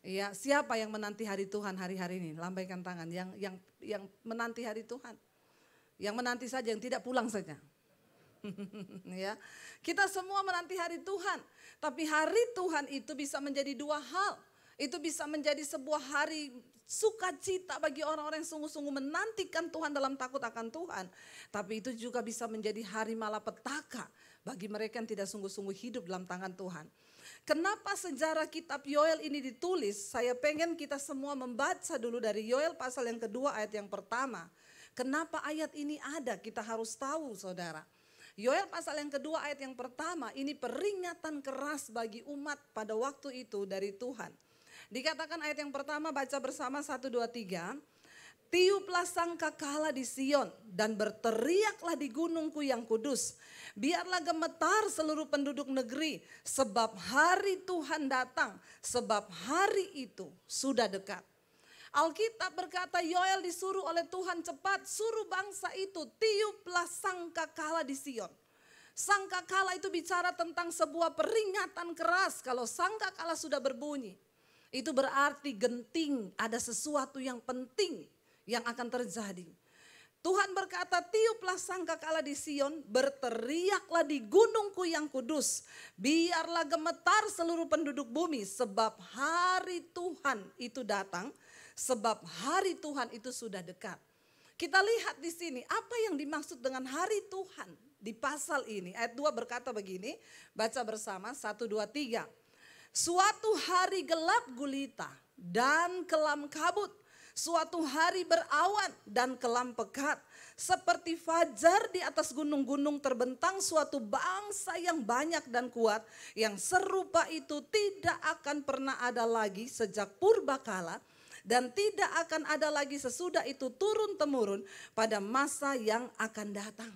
Ya, siapa yang menanti hari Tuhan hari-hari ini? Lambaikan tangan. Yang menanti hari Tuhan. Yang menanti saja, yang tidak pulang saja. Ya, kita semua menanti hari Tuhan. Tapi hari Tuhan itu bisa menjadi dua hal. Itu bisa menjadi sebuah hari sukacita bagi orang-orang yang sungguh-sungguh menantikan Tuhan dalam takut akan Tuhan. Tapi itu juga bisa menjadi hari malapetaka bagi mereka yang tidak sungguh-sungguh hidup dalam tangan Tuhan. Kenapa sejarah kitab Yoel ini ditulis? Saya pengen kita semua membaca dulu dari Yoel pasal yang kedua ayat yang pertama. Kenapa ayat ini ada? Kita harus tahu, saudara. Yoel pasal yang kedua ayat yang pertama, ini peringatan keras bagi umat pada waktu itu dari Tuhan. Dikatakan ayat yang pertama, baca bersama 1, 2, 3. Tiuplah sangkakala di Sion dan berteriaklah di gunungku yang kudus. Biarlah gemetar seluruh penduduk negeri, sebab hari Tuhan datang, sebab hari itu sudah dekat. Alkitab berkata Yoel disuruh oleh Tuhan, cepat suruh bangsa itu tiuplah sangkakala di Sion. Sangkakala itu bicara tentang sebuah peringatan keras. Kalau sangkakala sudah berbunyi, itu berarti genting, ada sesuatu yang penting yang akan terjadi. Tuhan berkata, tiuplah sangkakala di Sion, berteriaklah di gunungku yang kudus. Biarlah gemetar seluruh penduduk bumi, sebab hari Tuhan itu datang. Sebab hari Tuhan itu sudah dekat. Kita lihat di sini apa yang dimaksud dengan hari Tuhan di pasal ini. Ayat 2 berkata begini, baca bersama 1, 2, 3. Suatu hari gelap gulita dan kelam kabut. Suatu hari berawan dan kelam pekat. Seperti fajar di atas gunung-gunung terbentang suatu bangsa yang banyak dan kuat. Yang serupa itu tidak akan pernah ada lagi sejak purbakala. Dan tidak akan ada lagi sesudah itu turun-temurun pada masa yang akan datang.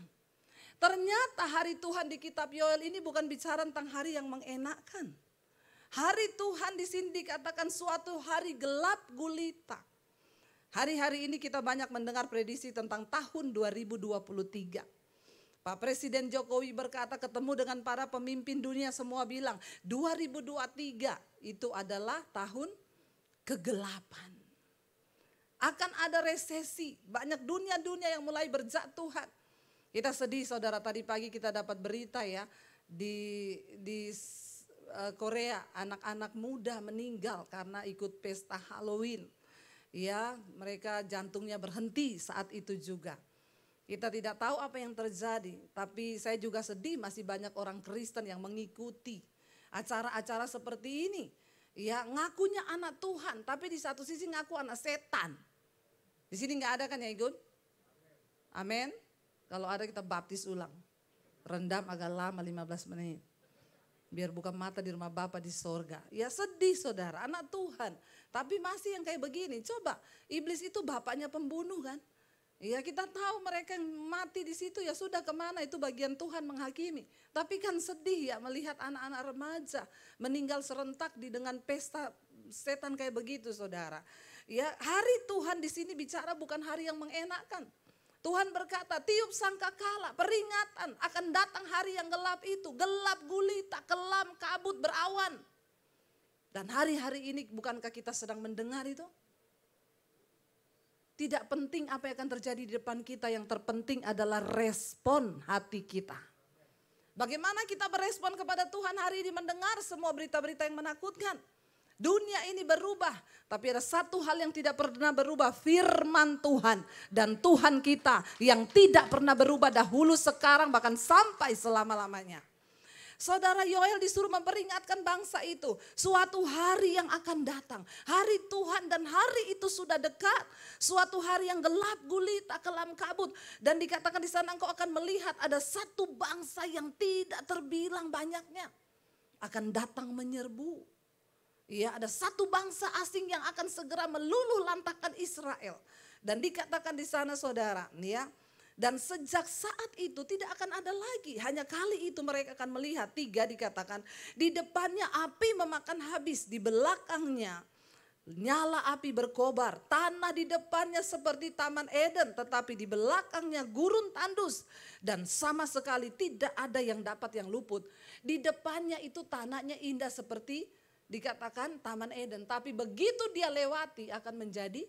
Ternyata hari Tuhan di kitab Yoel ini bukan bicara tentang hari yang mengenakkan. Hari Tuhan di sini dikatakan suatu hari gelap gulita. Hari-hari ini kita banyak mendengar prediksi tentang tahun 2023. Pak Presiden Jokowi berkata ketemu dengan para pemimpin dunia, semua bilang 2023 itu adalah tahun kegelapan. Akan ada resesi, banyak dunia-dunia yang mulai berjatuhan. Kita sedih, saudara, tadi pagi kita dapat berita ya, di Korea anak-anak muda meninggal karena ikut pesta Halloween. Ya, mereka jantungnya berhenti saat itu juga. Kita tidak tahu apa yang terjadi, tapi saya juga sedih masih banyak orang Kristen yang mengikuti acara-acara seperti ini. Ya, ngakunya anak Tuhan, tapi di satu sisi ngaku anak setan. Di sini nggak ada kan ya Igun? Amin. Kalau ada kita baptis ulang. Rendam agak lama 15 menit. Biar buka mata di rumah Bapa di sorga. Ya sedih saudara, anak Tuhan. Tapi masih yang kayak begini. Coba, iblis itu bapaknya pembunuh kan? Ya kita tahu mereka yang mati di situ ya sudah, kemana, itu bagian Tuhan menghakimi. Tapi kan sedih ya melihat anak-anak remaja meninggal serentak dengan pesta setan kayak begitu, saudara. Ya, hari Tuhan di sini bicara bukan hari yang mengenakan. Tuhan berkata, tiup sangkakala, peringatan akan datang hari yang gelap itu, gelap gulita, kelam, kabut, berawan. Dan hari-hari ini bukankah kita sedang mendengar itu? Tidak penting apa yang akan terjadi di depan kita, yang terpenting adalah respon hati kita. Bagaimana kita berespon kepada Tuhan hari ini mendengar semua berita-berita yang menakutkan. Dunia ini berubah, tapi ada satu hal yang tidak pernah berubah, firman Tuhan. Dan Tuhan kita yang tidak pernah berubah dahulu, sekarang, bahkan sampai selama-lamanya. Saudara, Yoel disuruh memperingatkan bangsa itu, suatu hari yang akan datang. Hari Tuhan dan hari itu sudah dekat. Suatu hari yang gelap gulita, kelam kabut. Dan dikatakan di sana engkau akan melihat ada satu bangsa yang tidak terbilang banyaknya akan datang menyerbu. Ya, ada satu bangsa asing yang akan segera meluluh lantakkan Israel. Dan dikatakan di sana saudara, ya. Dan sejak saat itu tidak akan ada lagi. Hanya kali itu mereka akan melihat, 3 dikatakan. Di depannya api memakan habis, di belakangnya nyala api berkobar. Tanah di depannya seperti Taman Eden, tetapi di belakangnya gurun tandus. Dan sama sekali tidak ada yang dapat yang luput. Di depannya itu tanahnya indah seperti dikatakan Taman Eden. Tapi begitu dia lewati akan menjadi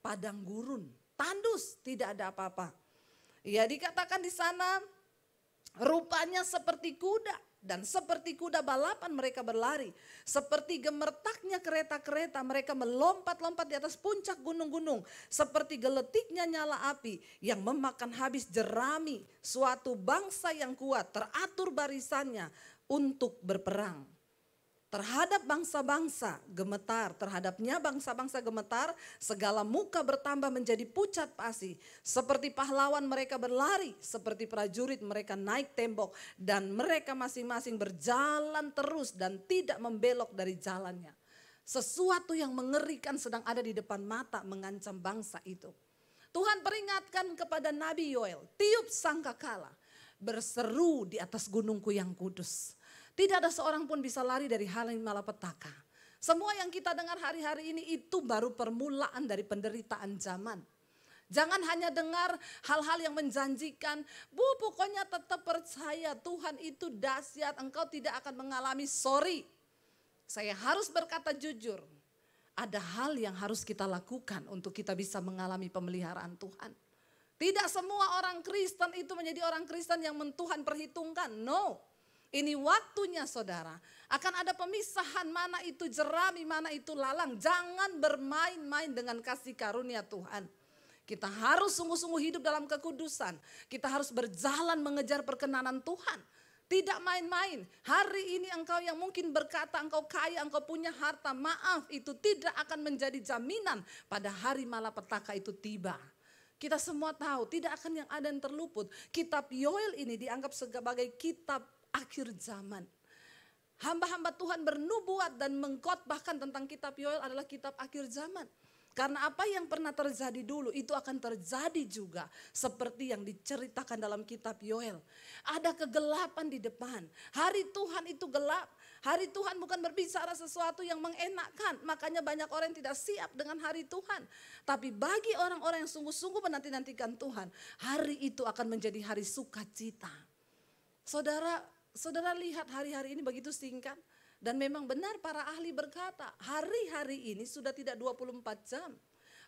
padang gurun. Tandus, tidak ada apa-apa. Ya dikatakan di sana rupanya seperti kuda. Dan seperti kuda balapan mereka berlari. Seperti gemertaknya kereta-kereta mereka melompat-lompat di atas puncak gunung-gunung. Seperti geletiknya nyala api yang memakan habis jerami suatu bangsa yang kuat. Teratur barisannya untuk berperang. Terhadap bangsa-bangsa gemetar, terhadapnya bangsa-bangsa gemetar, segala muka bertambah menjadi pucat pasi. Seperti pahlawan mereka berlari, seperti prajurit mereka naik tembok. Dan mereka masing-masing berjalan terus dan tidak membelok dari jalannya. Sesuatu yang mengerikan sedang ada di depan mata mengancam bangsa itu. Tuhan peringatkan kepada Nabi Yoel, tiup sangkakala, berseru di atas gunungku yang kudus. Tidak ada seorang pun bisa lari dari hal yang malapetaka. Semua yang kita dengar hari-hari ini itu baru permulaan dari penderitaan zaman. Jangan hanya dengar hal-hal yang menjanjikan, pokoknya tetap percaya Tuhan itu dahsyat, engkau tidak akan mengalami. Sorry, saya harus berkata jujur. Ada hal yang harus kita lakukan untuk kita bisa mengalami pemeliharaan Tuhan. Tidak semua orang Kristen itu menjadi orang Kristen yang Tuhan perhitungkan, no. Ini waktunya saudara, akan ada pemisahan mana itu jerami, mana itu lalang. Jangan bermain-main dengan kasih karunia Tuhan. Kita harus sungguh-sungguh hidup dalam kekudusan. Kita harus berjalan mengejar perkenanan Tuhan. Tidak main-main. Hari ini engkau yang mungkin berkata engkau kaya, engkau punya harta. Maaf, itu tidak akan menjadi jaminan pada hari malapetaka itu tiba. Kita semua tahu tidak akan yang ada yang terluput. Kitab Yoel ini dianggap sebagai kitab akhir zaman. Hamba-hamba Tuhan bernubuat dan mengkhotbahkan tentang kitab Yoel adalah kitab akhir zaman. Karena apa yang pernah terjadi dulu itu akan terjadi juga seperti yang diceritakan dalam kitab Yoel. Ada kegelapan di depan. Hari Tuhan itu gelap. Hari Tuhan bukan berbicara sesuatu yang mengenakan. Makanya banyak orang yang tidak siap dengan hari Tuhan. Tapi bagi orang-orang yang sungguh-sungguh menanti-nantikan Tuhan, hari itu akan menjadi hari sukacita. Saudara lihat hari-hari ini begitu singkat. Dan memang benar para ahli berkata, hari-hari ini sudah tidak 24 jam.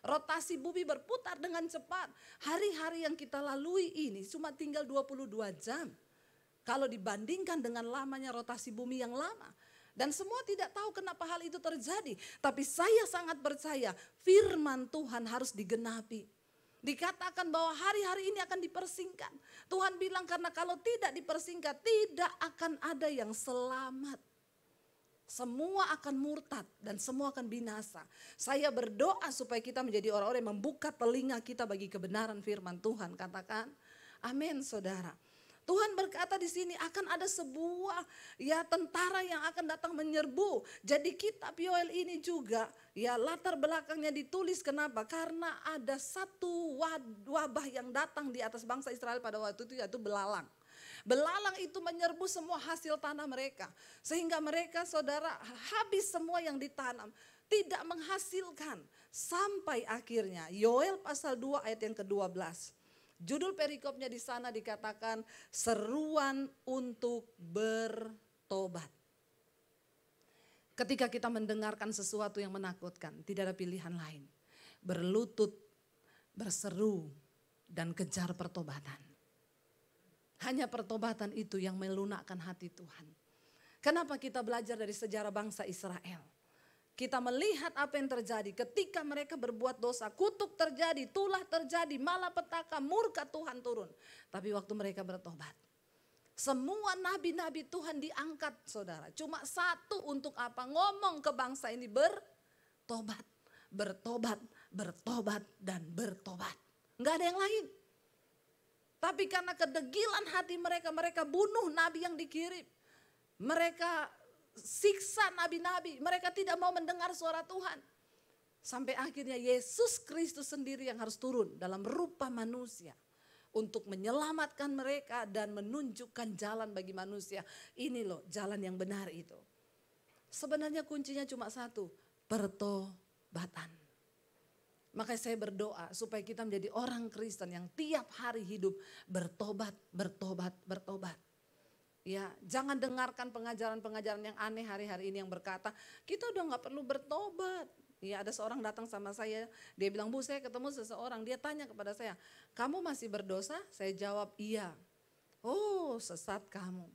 Rotasi bumi berputar dengan cepat. Hari-hari yang kita lalui ini cuma tinggal 22 jam. Kalau dibandingkan dengan lamanya rotasi bumi yang lama. Dan semua tidak tahu kenapa hal itu terjadi. Tapi saya sangat percaya firman Tuhan harus digenapi. Dikatakan bahwa hari-hari ini akan dipersingkat. Tuhan bilang karena kalau tidak dipersingkat tidak akan ada yang selamat. Semua akan murtad dan semua akan binasa. Saya berdoa supaya kita menjadi orang-orang yang membuka telinga kita bagi kebenaran firman Tuhan. Katakan amin saudara. Tuhan berkata di sini akan ada sebuah tentara yang akan datang menyerbu. Jadi kitab Yoel ini juga latar belakangnya ditulis kenapa? Karena ada satu wabah yang datang di atas bangsa Israel pada waktu itu yaitu belalang. Belalang itu menyerbu semua hasil tanah mereka. Sehingga mereka saudara habis semua yang ditanam. Tidak menghasilkan sampai akhirnya Yoel pasal 2 ayat yang ke-12. Judul perikopnya di sana dikatakan seruan untuk bertobat. Ketika kita mendengarkan sesuatu yang menakutkan, tidak ada pilihan lain. Berlutut, berseru, dan kejar pertobatan. Hanya pertobatan itu yang melunakkan hati Tuhan. Kenapa kita belajar dari sejarah bangsa Israel? Kita melihat apa yang terjadi ketika mereka berbuat dosa. Kutuk terjadi, tulah terjadi, malapetaka, murka Tuhan turun. Tapi waktu mereka bertobat. Semua nabi-nabi Tuhan diangkat saudara. Cuma satu untuk apa? Ngomong ke bangsa ini bertobat. Bertobat, bertobat, dan bertobat. Enggak ada yang lain. Tapi karena kedegilan hati mereka, mereka bunuh nabi yang dikirim. Mereka siksa nabi-nabi, mereka tidak mau mendengar suara Tuhan. Sampai akhirnya Yesus Kristus sendiri yang harus turun dalam rupa manusia. Untuk menyelamatkan mereka dan menunjukkan jalan bagi manusia. Ini loh jalan yang benar itu. Sebenarnya kuncinya cuma satu, pertobatan. Makanya saya berdoa supaya kita menjadi orang Kristen yang tiap hari hidup bertobat, bertobat, bertobat. Ya, jangan dengarkan pengajaran-pengajaran yang aneh hari-hari ini yang berkata, kita udah gak perlu bertobat. Ya, ada seorang datang sama saya, dia bilang, Bu, saya ketemu seseorang, dia tanya kepada saya, kamu masih berdosa? Saya jawab, iya. Oh, sesat kamu.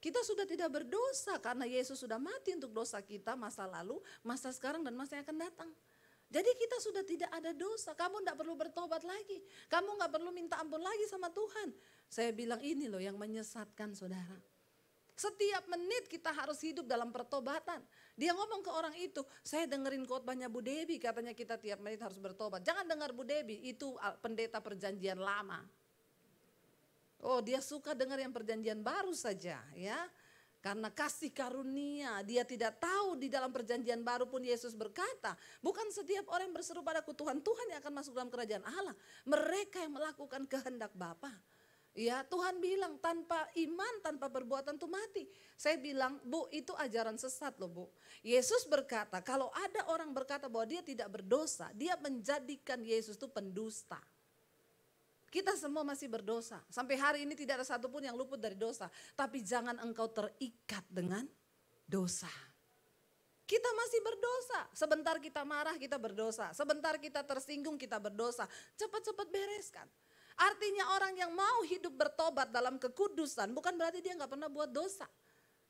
Kita sudah tidak berdosa karena Yesus sudah mati untuk dosa kita masa lalu, masa sekarang dan masa yang akan datang. Jadi kita sudah tidak ada dosa, kamu tidak perlu bertobat lagi. Kamu gak perlu minta ampun lagi sama Tuhan. Saya bilang ini loh yang menyesatkan saudara. Setiap menit kita harus hidup dalam pertobatan. Dia ngomong ke orang itu, saya dengerin khotbahnya Bu Debi, katanya kita tiap menit harus bertobat. Jangan dengar Bu Debi, itu pendeta perjanjian lama. Oh, dia suka dengar yang perjanjian baru saja ya. Karena kasih karunia, dia tidak tahu di dalam perjanjian baru pun Yesus berkata, bukan setiap orang yang berseru padaku Tuhan, Tuhan yang akan masuk dalam kerajaan Allah. Mereka yang melakukan kehendak Bapa. Ya, Tuhan bilang tanpa iman, tanpa perbuatan itu mati. Saya bilang, Bu, itu ajaran sesat loh, Bu. Yesus berkata, kalau ada orang berkata bahwa dia tidak berdosa, dia menjadikan Yesus itu pendusta. Kita semua masih berdosa. Sampai hari ini tidak ada satupun yang luput dari dosa. Tapi jangan engkau terikat dengan dosa. Kita masih berdosa. Sebentar kita marah, kita berdosa. Sebentar kita tersinggung, kita berdosa. Cepat-cepat bereskan. Artinya orang yang mau hidup bertobat dalam kekudusan bukan berarti dia gak pernah buat dosa.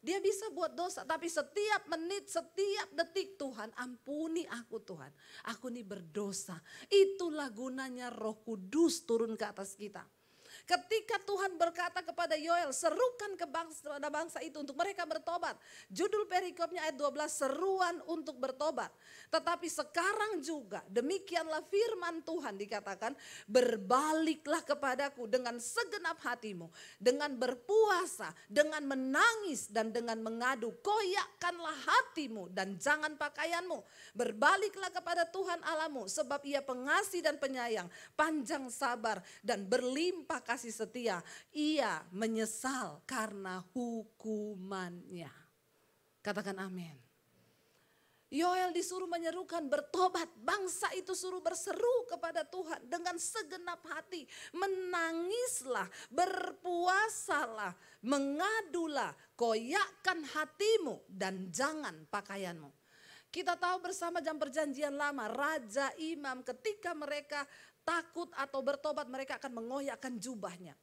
Dia bisa buat dosa, tapi setiap menit, setiap detik Tuhan ampuni aku Tuhan. Aku ini berdosa. Itulah gunanya Roh Kudus turun ke atas kita. Ketika Tuhan berkata kepada Yoel, serukan ke bangsa itu untuk mereka bertobat. Judul perikopnya ayat 12, seruan untuk bertobat. Tetapi sekarang juga demikianlah firman Tuhan dikatakan, berbaliklah kepadaku dengan segenap hatimu. Dengan berpuasa, dengan menangis dan dengan mengadu. Koyakkanlah hatimu dan jangan pakaianmu. Berbaliklah kepada Tuhan Allahmu sebab ia pengasih dan penyayang, panjang sabar dan berlimpah kasih setia. Ia menyesal karena hukumannya. Katakan amin. Yoel disuruh menyerukan bertobat. Bangsa itu suruh berseru kepada Tuhan dengan segenap hati. Menangislah, berpuasalah, mengadulah, koyakkan hatimu dan jangan pakaianmu. Kita tahu bersama jam perjanjian lama, raja, imam ketika mereka takut atau bertobat mereka akan mengoyakkan jubahnya.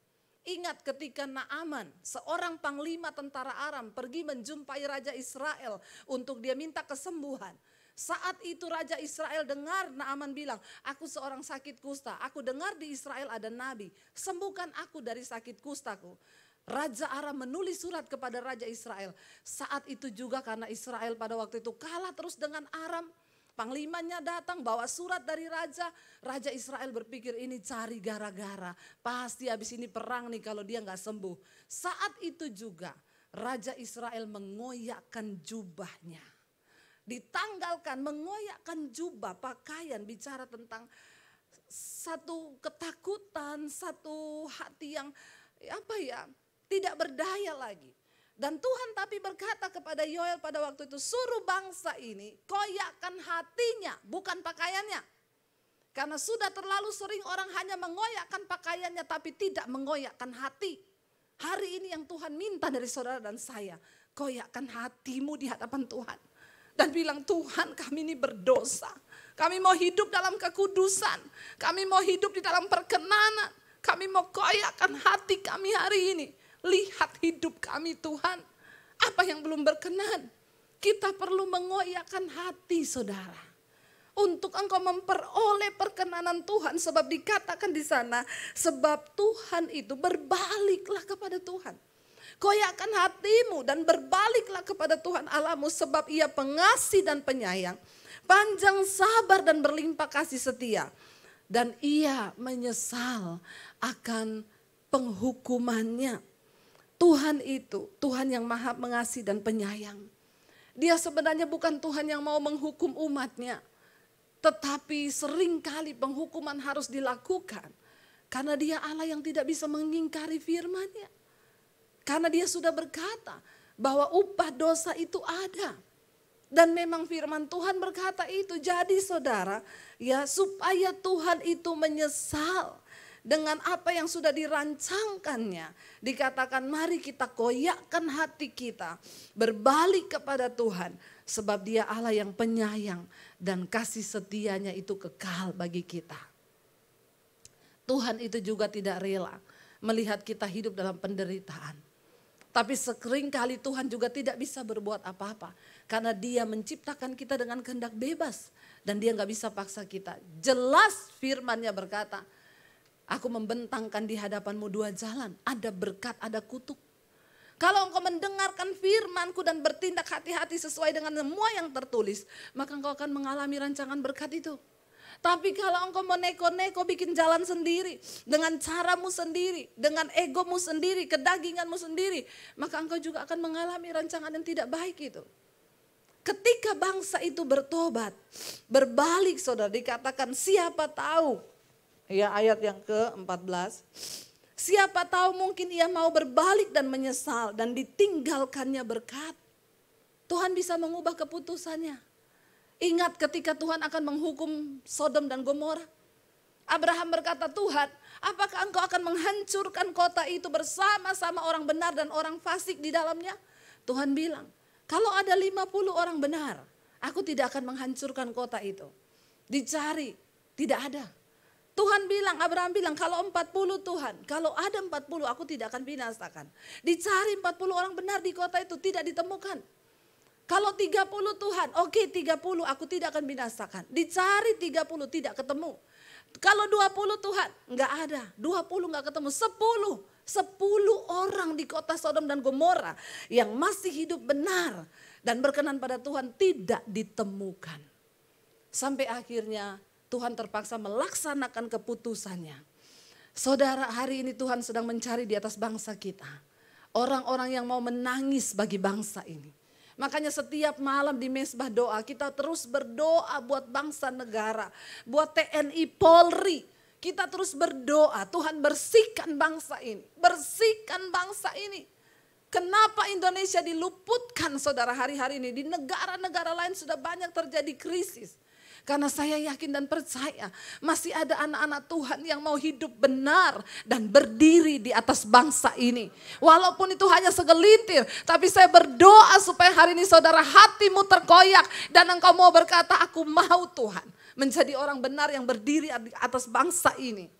Ingat ketika Naaman, seorang panglima tentara Aram pergi menjumpai Raja Israel untuk dia minta kesembuhan. Saat itu Raja Israel dengar Naaman bilang, aku seorang sakit kusta, aku dengar di Israel ada nabi, sembuhkan aku dari sakit kustaku. Raja Aram menulis surat kepada Raja Israel. Saat itu juga karena Israel pada waktu itu kalah terus dengan Aram. Panglimanya datang bawa surat dari raja. Raja Israel berpikir ini cari gara-gara. Pasti habis ini perang nih kalau dia gak sembuh. Saat itu juga Raja Israel mengoyakkan jubahnya. Ditanggalkan, mengoyakkan jubah, pakaian, bicara tentang satu ketakutan, satu hati yang tidak berdaya lagi. Dan Tuhan tapi berkata kepada Yoel pada waktu itu, suruh bangsa ini koyakkan hatinya, bukan pakaiannya. Karena sudah terlalu sering orang hanya mengoyakkan pakaiannya tapi tidak mengoyakkan hati. Hari ini yang Tuhan minta dari saudara dan saya, koyakkan hatimu di hadapan Tuhan. Dan bilang, Tuhan kami ini berdosa. Kami mau hidup dalam kekudusan. Kami mau hidup di dalam perkenanan. Kami mau koyakkan hati kami hari ini. Lihat hidup kami Tuhan. Apa yang belum berkenan? Kita perlu mengoyakkan hati saudara. Untuk engkau memperoleh perkenanan Tuhan. Sebab dikatakan di sana. Sebab Tuhan itu berbaliklah kepada Tuhan. Koyakkan hatimu dan berbaliklah kepada Tuhan Allahmu. Sebab ia pengasih dan penyayang. Panjang sabar dan berlimpah kasih setia. Dan ia menyesal akan penghukumannya. Tuhan itu, Tuhan yang maha mengasihi dan penyayang. Dia sebenarnya bukan Tuhan yang mau menghukum umatnya. Tetapi seringkali penghukuman harus dilakukan. Karena dia Allah yang tidak bisa mengingkari firman-Nya. Karena dia sudah berkata bahwa upah dosa itu ada. Dan memang firman Tuhan berkata itu. Jadi saudara, ya supaya Tuhan itu menyesal. dengan apa yang sudah dirancangkannya. Dikatakan mari kita koyakkan hati kita, berbalik kepada Tuhan. Sebab Dia Allah yang penyayang dan kasih setianya itu kekal bagi kita. Tuhan itu juga tidak rela melihat kita hidup dalam penderitaan. Tapi seringkali Tuhan juga tidak bisa berbuat apa-apa. Karena Dia menciptakan kita dengan kehendak bebas. Dan Dia gak bisa paksa kita. Jelas firman-Nya berkata, aku membentangkan di hadapanmu 2 jalan. Ada berkat, ada kutuk. Kalau engkau mendengarkan firman-Ku dan bertindak hati-hati sesuai dengan semua yang tertulis, maka engkau akan mengalami rancangan berkat itu. Tapi kalau engkau mau neko-neko bikin jalan sendiri, dengan caramu sendiri, dengan egomu sendiri, kedaginganmu sendiri, maka engkau juga akan mengalami rancangan yang tidak baik itu. Ketika bangsa itu bertobat, berbalik saudara, dikatakan siapa tahu, ya ayat yang ke-14, siapa tahu mungkin ia mau berbalik dan menyesal dan ditinggalkannya berkat. Tuhan bisa mengubah keputusannya. Ingat ketika Tuhan akan menghukum Sodom dan Gomora. Abraham berkata, Tuhan, apakah engkau akan menghancurkan kota itu bersama-sama orang benar dan orang fasik di dalamnya? Tuhan bilang, kalau ada 50 orang benar, aku tidak akan menghancurkan kota itu. Dicari, tidak ada. Tuhan bilang, Abraham bilang, kalau 40 Tuhan, kalau ada 40 aku tidak akan binasakan. Dicari 40 orang benar di kota itu, tidak ditemukan. Kalau 30 Tuhan, oke 30 aku tidak akan binasakan. Dicari 30 tidak ketemu. Kalau 20 Tuhan, enggak ada. 20 enggak ketemu, 10 orang di kota Sodom dan Gomora yang masih hidup benar dan berkenan pada Tuhan tidak ditemukan. Sampai akhirnya Tuhan terpaksa melaksanakan keputusannya. Saudara, hari ini Tuhan sedang mencari di atas bangsa kita. Orang-orang yang mau menangis bagi bangsa ini. Makanya setiap malam di mesbah doa kita terus berdoa buat bangsa negara. Buat TNI Polri. Kita terus berdoa, Tuhan bersihkan bangsa ini. Bersihkan bangsa ini. Kenapa Indonesia diluputkan saudara hari-hari ini? Di negara-negara lain sudah banyak terjadi krisis. Karena saya yakin dan percaya masih ada anak-anak Tuhan yang mau hidup benar dan berdiri di atas bangsa ini. Walaupun itu hanya segelintir, tapi saya berdoa supaya hari ini saudara hatimu terkoyak dan engkau mau berkata, aku mau Tuhan menjadi orang benar yang berdiri di atas bangsa ini.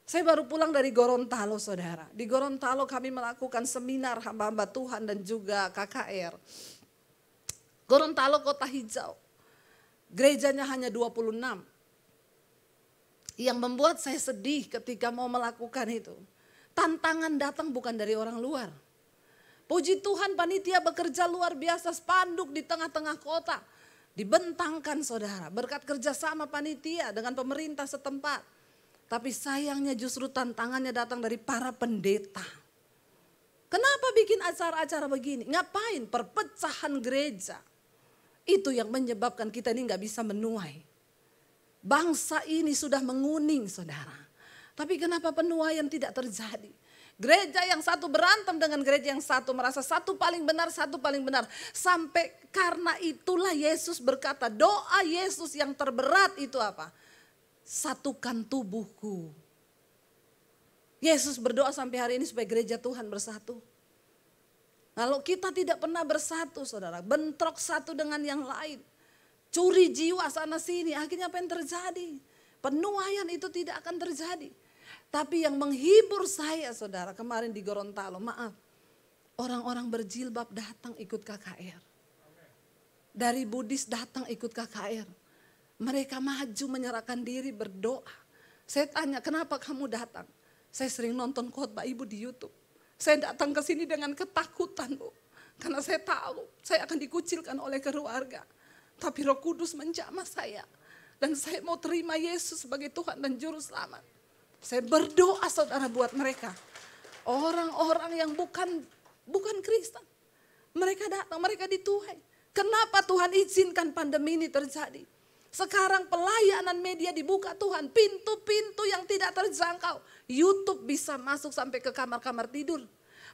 Saya baru pulang dari Gorontalo saudara. Di Gorontalo kami melakukan seminar hamba-hamba Tuhan dan juga KKR. Gorontalo kota hijau. Gerejanya hanya 26. Yang membuat saya sedih ketika mau melakukan itu. Tantangan datang bukan dari orang luar. Puji Tuhan panitia bekerja luar biasa, spanduk di tengah-tengah kota. Dibentangkan saudara, berkat kerjasama panitia dengan pemerintah setempat. Tapi sayangnya justru tantangannya datang dari para pendeta. Kenapa bikin acara-acara begini? Ngapain? Perpecahan gereja. Itu yang menyebabkan kita ini gak bisa menuai. Bangsa ini sudah menguning saudara. Tapi kenapa penuaian tidak terjadi? Gereja yang satu berantem dengan gereja yang satu. Merasa satu paling benar, satu paling benar. Sampai karena itulah Yesus berkata, doa Yesus yang terberat itu apa? Satukan tubuhku. Yesus berdoa sampai hari ini supaya gereja Tuhan bersatu. Kalau kita tidak pernah bersatu saudara, bentrok satu dengan yang lain. Curi jiwa sana sini, akhirnya apa yang terjadi? Penuaian itu tidak akan terjadi. Tapi yang menghibur saya saudara kemarin di Gorontalo, maaf. Orang-orang berjilbab datang ikut KKR. Dari Buddhis datang ikut KKR. Mereka maju menyerahkan diri berdoa. Saya tanya kenapa kamu datang? Saya sering nonton khotbah ibu di YouTube. Saya datang ke sini dengan ketakutan Bu. Karena saya tahu saya akan dikucilkan oleh keluarga. Tapi Roh Kudus menjamah saya. Dan saya mau terima Yesus sebagai Tuhan dan Juru Selamat. Saya berdoa saudara buat mereka. Orang-orang yang bukan Kristen. Mereka datang, mereka dituai. Kenapa Tuhan izinkan pandemi ini terjadi? Sekarang pelayanan media dibuka Tuhan. Pintu-pintu yang tidak terjangkau. YouTube bisa masuk sampai ke kamar-kamar tidur.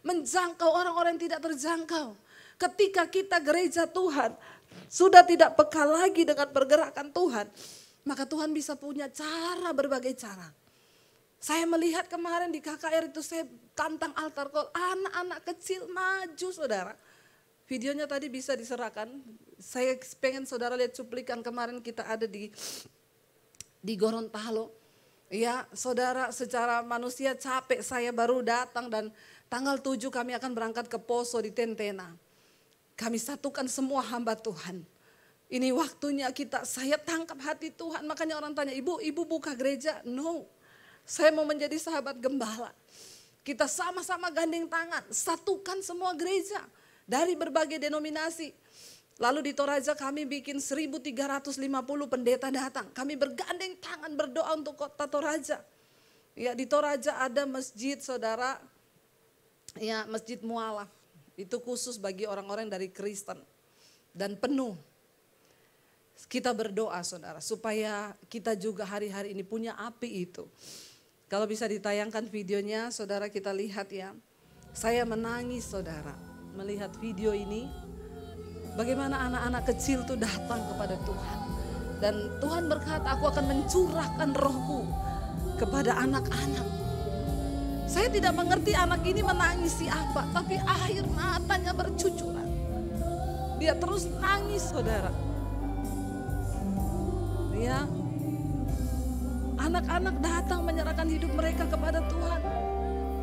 Menjangkau orang-orang yang tidak terjangkau. Ketika kita gereja Tuhan sudah tidak peka lagi dengan pergerakan Tuhan. Maka Tuhan bisa punya cara, berbagai cara. Saya melihat kemarin di KKR itu saya tantang altar call, anak-anak kecil maju saudara. Videonya tadi bisa diserahkan, saya pengen saudara lihat cuplikan kemarin kita ada di Gorontalo. Ya saudara, secara manusia capek, saya baru datang dan tanggal 7 kami akan berangkat ke Poso di Tentena. Kami satukan semua hamba Tuhan. Ini waktunya saya tangkap hati Tuhan. Makanya orang tanya, ibu buka gereja? No, saya mau menjadi sahabat gembala. Kita sama-sama gandeng tangan, satukan semua gereja dari berbagai denominasi. Lalu di Toraja kami bikin 1.350 pendeta datang. Kami bergandeng tangan berdoa untuk kota Toraja. Ya, di Toraja ada masjid saudara, ya Masjid Mualaf. Itu khusus bagi orang-orang dari Kristen dan penuh. Kita berdoa saudara supaya kita juga hari-hari ini punya api itu. Kalau bisa ditayangkan videonya saudara, kita lihat ya. Saya menangis saudara melihat video ini. Bagaimana anak-anak kecil itu datang kepada Tuhan. Dan Tuhan berkata, aku akan mencurahkan rohku kepada anak-anak. Saya tidak mengerti anak ini menangisi apa, tapi air matanya bercucuran. Dia terus nangis saudara. Ya, anak-anak datang menyerahkan hidup mereka kepada Tuhan.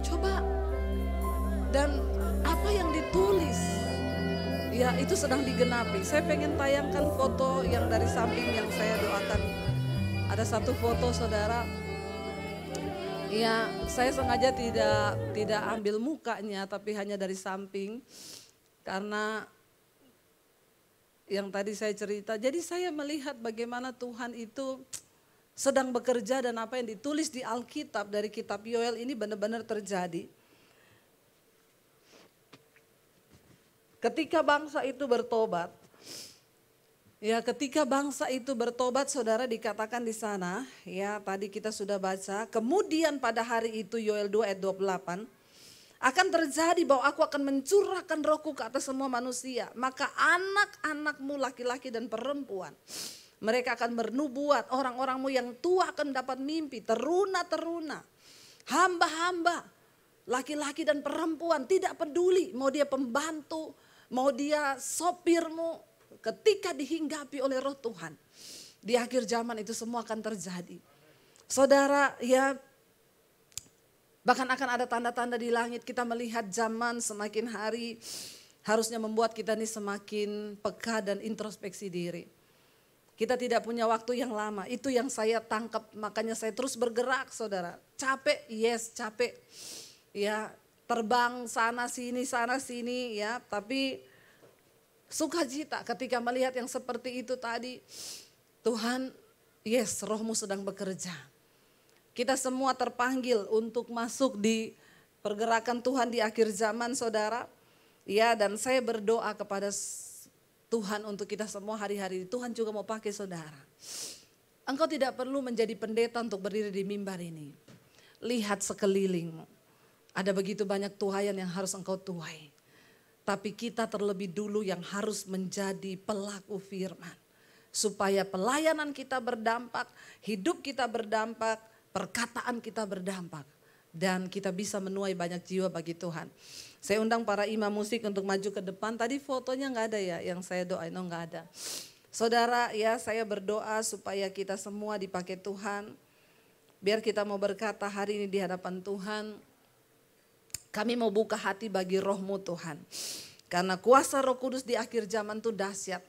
Coba, dan apa yang ditulis, ya itu sedang digenapi. Saya pengen tayangkan foto yang dari samping yang saya doakan. Ada satu foto saudara. Ya, saya sengaja tidak ambil mukanya, tapi hanya dari samping. Karena yang tadi saya cerita, jadi saya melihat bagaimana Tuhan itu sedang bekerja dan apa yang ditulis di Alkitab dari kitab Yoel ini benar-benar terjadi. Ketika bangsa itu bertobat, saudara dikatakan di sana, ya tadi kita sudah baca, kemudian pada hari itu Yoel 2 ayat 28, akan terjadi bahwa aku akan mencurahkan rohku ke atas semua manusia. Maka anak-anakmu laki-laki dan perempuan, mereka akan bernubuat, orang-orangmu yang tua akan dapat mimpi, teruna-teruna, hamba-hamba, laki-laki dan perempuan, tidak peduli mau dia pembantu, mau dia sopirmu, ketika dihinggapi oleh roh Tuhan. Di akhir zaman itu semua akan terjadi. Saudara, ya bahkan akan ada tanda-tanda di langit. Kita melihat zaman semakin hari harusnya membuat kita ini semakin peka dan introspeksi diri. Kita tidak punya waktu yang lama, itu yang saya tangkap, makanya saya terus bergerak saudara. Capek, yes capek. Ya terbang sana sini ya, tapi sukacita ketika melihat yang seperti itu tadi. Tuhan, yes rohmu sedang bekerja. Kita semua terpanggil untuk masuk di pergerakan Tuhan di akhir zaman saudara. Ya, dan saya berdoa kepada Tuhan untuk kita semua hari-hari. Tuhan juga mau pakai saudara. Engkau tidak perlu menjadi pendeta untuk berdiri di mimbar ini. Lihat sekelilingmu. Ada begitu banyak tuhayan yang harus engkau tuai. Tapi kita terlebih dulu yang harus menjadi pelaku firman. Supaya pelayanan kita berdampak, hidup kita berdampak, perkataan kita berdampak. Dan kita bisa menuai banyak jiwa bagi Tuhan. Saya undang para imam musik untuk maju ke depan. Tadi fotonya gak ada ya yang saya doain, oh gak ada. Saudara ya, saya berdoa supaya kita semua dipakai Tuhan. Biar kita mau berkata hari ini di hadapan Tuhan. Kami mau buka hati bagi rohmu Tuhan. Karena kuasa Roh Kudus di akhir zaman itu dahsyat.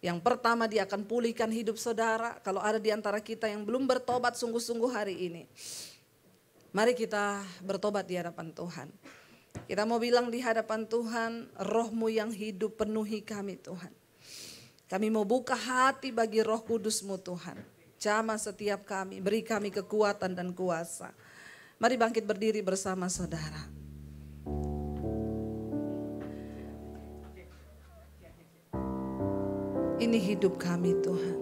Yang pertama dia akan pulihkan hidup saudara. Kalau ada di antara kita yang belum bertobat sungguh-sungguh hari ini. Mari kita bertobat di hadapan Tuhan. Kita mau bilang di hadapan Tuhan, rohmu yang hidup penuhi kami Tuhan. Kami mau buka hati bagi Roh Kudusmu Tuhan. Jamah setiap kami, beri kami kekuatan dan kuasa. Mari bangkit berdiri bersama saudara. Ini hidup kami Tuhan.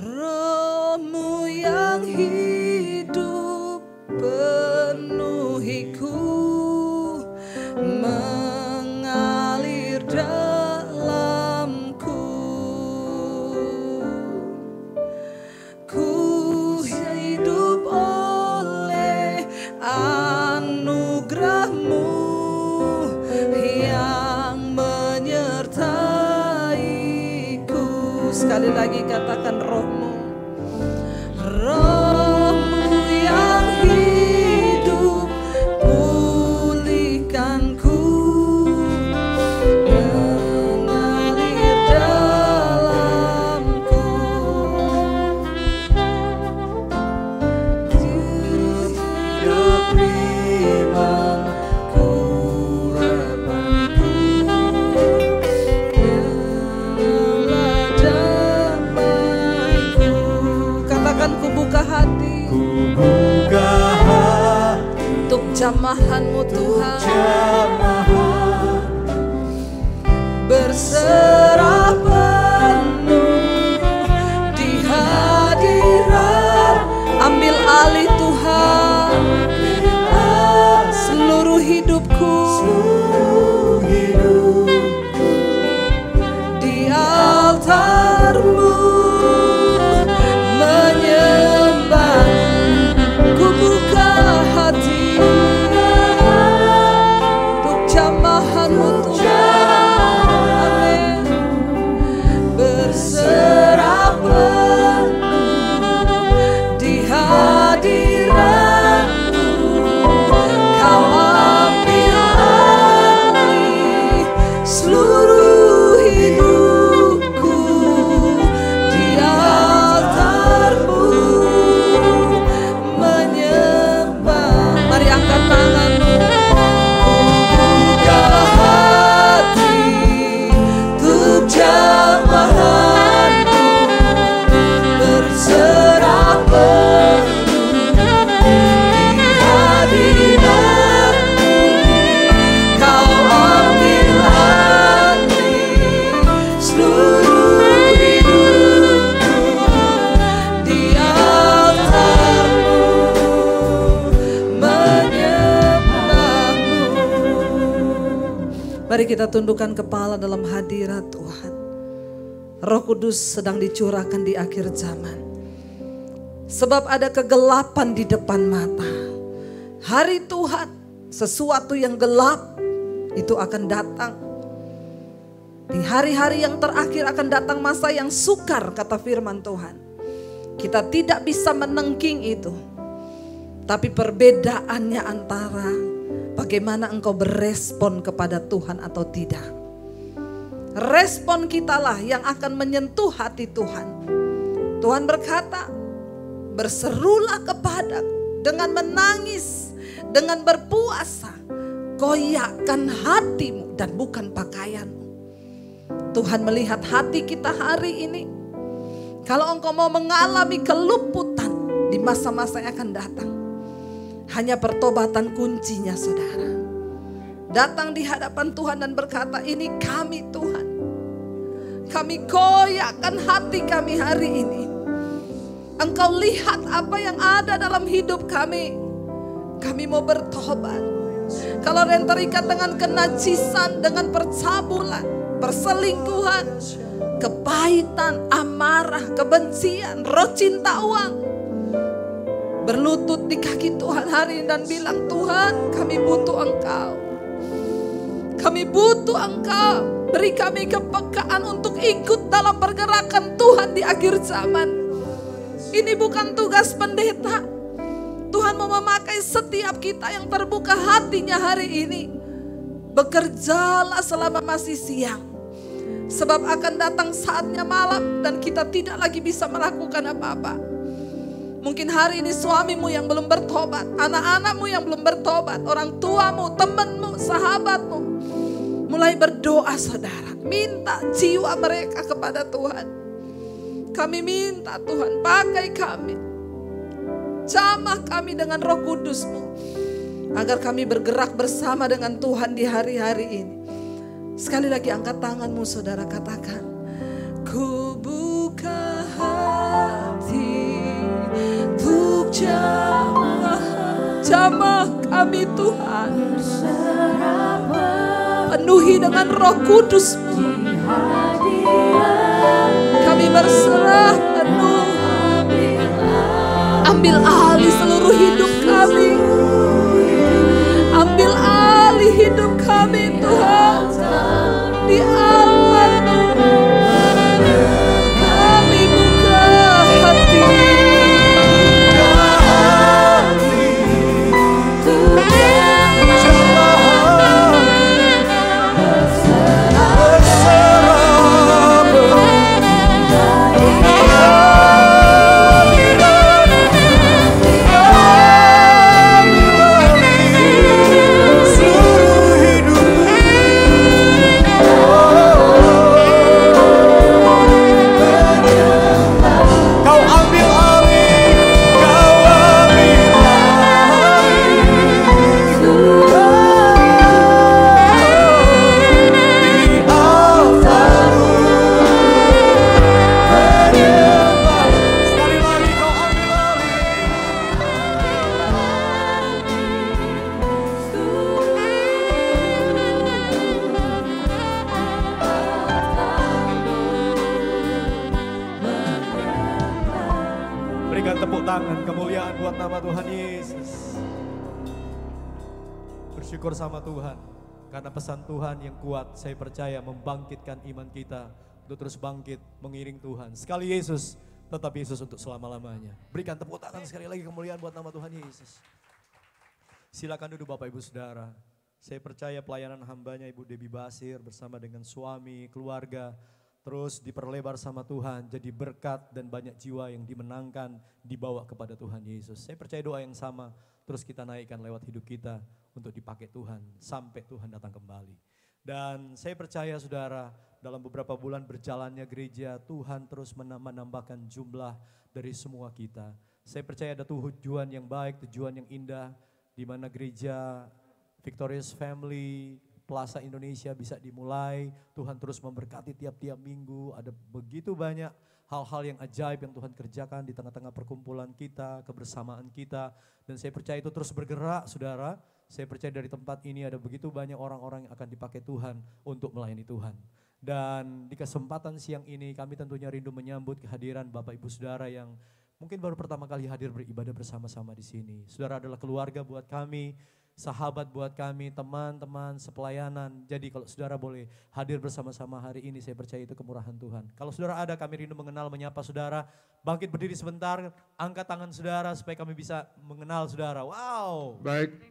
Roh-Mu yang hidup penuhiku, mengalir dalamku. Ku hidup oleh hati, katakan rohmu. Rohmu yang hidup, pulihkanku, mengalir dalamku. Hidup imanku, harapanku, ialah damaiku. Katakan ku buka hati, untuk jamahan-Mu Tuhan, berserah penuh di hadirat. Ambil alih Tuhan seluruh hidupku, di altar-Mu menyembah. Ku buka hati untuk jamahan-Mu Tuhan. Amin. Berserah penuh di hadirat-Mu, Kau ambil alih seluruh hidupku, di altar-Mu menyembah. Mari angkat tanganmu. Buka hati untuk jamahan-Mu, berserah penuh di hadirat-Mu, Kau ambil alih seluruh hidupku, di altar-Mu menyembah-Mu. Mari kita tundukkan kepala dalam hadirat Tuhan. Roh Kudus sedang dicurahkan di akhir zaman. Sebab ada kegelapan di depan mata. Hari Tuhan, sesuatu yang gelap itu akan datang. Di hari-hari yang terakhir akan datang masa yang sukar, kata firman Tuhan. Kita tidak bisa menengking itu. Tapi perbedaannya antara bagaimana engkau berespon kepada Tuhan atau tidak. Respon kitalah yang akan menyentuh hati Tuhan. Tuhan berkata, berserulah kepadaku dengan menangis, dengan berpuasa, koyakkan hatimu dan bukan pakaianmu. Tuhan melihat hati kita hari ini. Kalau engkau mau mengalami keluputan di masa-masa yang akan datang, hanya pertobatan kuncinya, saudara. Datang di hadapan Tuhan dan berkata, ini kami Tuhan. Kami koyakkan hati kami hari ini. Engkau lihat apa yang ada dalam hidup kami. Kami mau bertobat. Kalau yang terikat dengan kenajisan, dengan percabulan, perselingkuhan, kepahitan, amarah, kebencian, roh cinta uang, berlutut di kaki Tuhan hari ini dan bilang, Tuhan, kami butuh Engkau. Kami butuh Engkau. Beri kami kepekaan untuk ikut dalam pergerakan Tuhan di akhir zaman. Ini bukan tugas pendeta. Tuhan mau memakai setiap kita yang terbuka hatinya hari ini. Bekerjalah selama masih siang. Sebab akan datang saatnya malam dan kita tidak lagi bisa melakukan apa-apa. Mungkin hari ini suamimu yang belum bertobat, anak-anakmu yang belum bertobat, orang tuamu, temanmu, sahabatmu. Mulai berdoa, saudara. Minta jiwa mereka kepada Tuhan. Kami minta Tuhan, pakai kami. Jamah kami dengan Roh Kudus-Mu. Agar kami bergerak bersama dengan Tuhan di hari-hari ini. Sekali lagi angkat tanganmu, saudara, katakan. Ku buka hati untuk jamah kami Tuhan. Penuhi dengan Roh Kudus-Mu. Kami berserah penuh. Ambil alih seluruh hidup kami. Ambil alih hidup kami Tuhan. Di altar-Mu kami Berikan tepuk tangan kemuliaan buat nama Tuhan Yesus. Bersyukur sama Tuhan, karena pesan Tuhan yang kuat saya percaya membangkitkan iman kita untuk terus bangkit mengiring Tuhan. Sekali Yesus, tetap Yesus untuk selama-lamanya. Berikan tepuk tangan sekali lagi kemuliaan buat nama Tuhan Yesus. Silakan duduk Bapak Ibu Saudara. Saya percaya pelayanan hambanya Ibu Debbie Basir bersama dengan suami, keluarga, terus diperlebar sama Tuhan, jadi berkat dan banyak jiwa yang dimenangkan, dibawa kepada Tuhan Yesus. Saya percaya doa yang sama, terus kita naikkan lewat hidup kita untuk dipakai Tuhan, sampai Tuhan datang kembali. Dan saya percaya saudara, dalam beberapa bulan berjalannya gereja, Tuhan terus menambahkan jumlah dari semua kita. Saya percaya ada tujuan yang baik, tujuan yang indah, di mana gereja Victorious Family, Plaza Indonesia bisa dimulai. Tuhan terus memberkati tiap-tiap minggu. Ada begitu banyak hal-hal yang ajaib yang Tuhan kerjakan di tengah-tengah perkumpulan kita, kebersamaan kita. Dan saya percaya itu terus bergerak saudara. Saya percaya dari tempat ini ada begitu banyak orang-orang yang akan dipakai Tuhan untuk melayani Tuhan. Dan di kesempatan siang ini kami tentunya rindu menyambut kehadiran Bapak Ibu Saudara yang mungkin baru pertama kali hadir beribadah bersama-sama di sini. Saudara adalah keluarga buat kami, sahabat buat kami, teman-teman sepelayanan. Jadi kalau saudara boleh hadir bersama-sama hari ini, saya percaya itu kemurahan Tuhan. Kalau saudara ada, kami rindu mengenal, menyapa saudara. Bangkit berdiri sebentar, angkat tangan saudara supaya kami bisa mengenal saudara. Wow. Baik,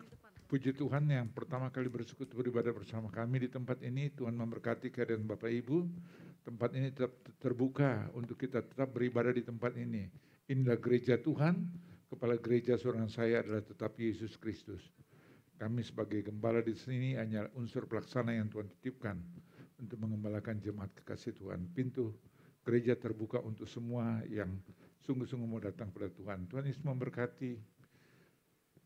puji Tuhan yang pertama kali bersekutu beribadah bersama kami di tempat ini. Tuhan memberkati kehadiran Bapak Ibu. Tempat ini tetap terbuka untuk kita tetap beribadah di tempat ini. Inilah gereja Tuhan, kepala gereja seorang saya adalah tetap Yesus Kristus. Kami sebagai gembala di sini hanya unsur pelaksana yang Tuhan titipkan untuk mengembalakan jemaat kekasih Tuhan. Pintu gereja terbuka untuk semua yang sungguh-sungguh mau datang kepada Tuhan. Tuhan Yesus memberkati.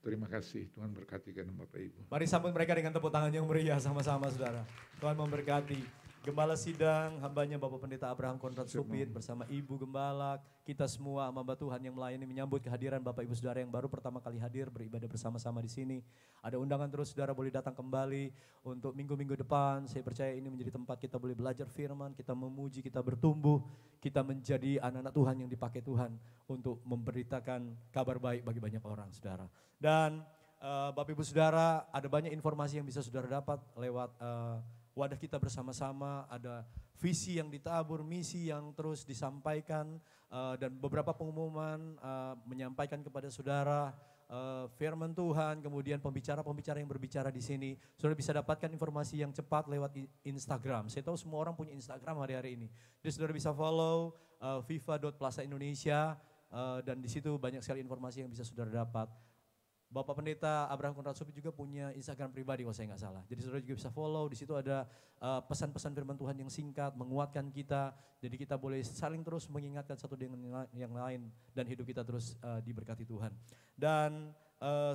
Terima kasih, Tuhan berkati kan Bapak Ibu. Mari sambut mereka dengan tepuk tangan yang meriah sama-sama saudara. Tuhan memberkati. Gembala sidang, hambanya Bapak Pendeta Abraham Konrad Supit bersama Ibu Gembala, kita semua hamba Tuhan yang melayani menyambut kehadiran Bapak Ibu Saudara yang baru pertama kali hadir beribadah bersama-sama di sini. Ada undangan terus saudara boleh datang kembali untuk minggu-minggu depan. Saya percaya ini menjadi tempat kita boleh belajar firman, kita memuji, kita bertumbuh, kita menjadi anak-anak Tuhan yang dipakai Tuhan untuk memberitakan kabar baik bagi banyak orang saudara. Dan Bapak Ibu Saudara, ada banyak informasi yang bisa saudara dapat lewat wadah kita bersama-sama, ada visi yang ditabur, misi yang terus disampaikan, dan beberapa pengumuman menyampaikan kepada saudara firman Tuhan, kemudian pembicara-pembicara yang berbicara di sini. Saudara bisa dapatkan informasi yang cepat lewat Instagram. Saya tahu semua orang punya Instagram hari-hari ini. Jadi saudara bisa follow viva.plaza Indonesia, dan di situ banyak sekali informasi yang bisa saudara dapat. Bapak Pendeta Abraham Konrad Supit juga punya Instagram pribadi kalau saya nggak salah. Jadi saudara juga bisa follow, di situ ada pesan-pesan firman Tuhan yang singkat, menguatkan kita. Jadi kita boleh saling terus mengingatkan satu dengan yang lain dan hidup kita terus diberkati Tuhan. Dan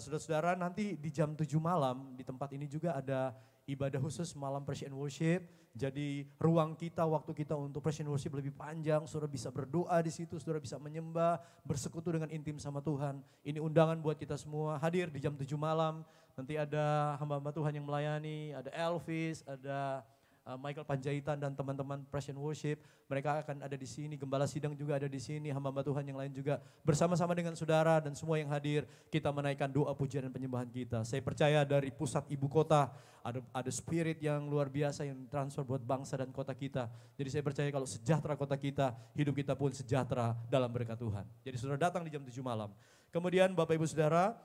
saudara-saudara nanti di jam 7 malam di tempat ini juga ada ibadah khusus malam Praise and Worship. Jadi ruang kita, waktu kita untuk Praise and Worship lebih panjang. Saudara bisa berdoa di situ, saudara bisa menyembah, bersekutu dengan intim sama Tuhan. Ini undangan buat kita semua hadir di jam 7 malam. Nanti ada hamba-hamba Tuhan yang melayani, ada Elvis, ada Michael Panjaitan dan teman-teman Praise and Worship. Mereka akan ada di sini, gembala sidang juga ada di sini, hamba-hamba Tuhan yang lain juga bersama-sama dengan saudara dan semua yang hadir, kita menaikkan doa pujian dan penyembahan kita. Saya percaya dari pusat ibu kota ada spirit yang luar biasa yang transfer buat bangsa dan kota kita. Jadi saya percaya kalau sejahtera kota kita, hidup kita pun sejahtera dalam berkat Tuhan. Jadi saudara datang di jam 7 malam. Kemudian Bapak Ibu Saudara,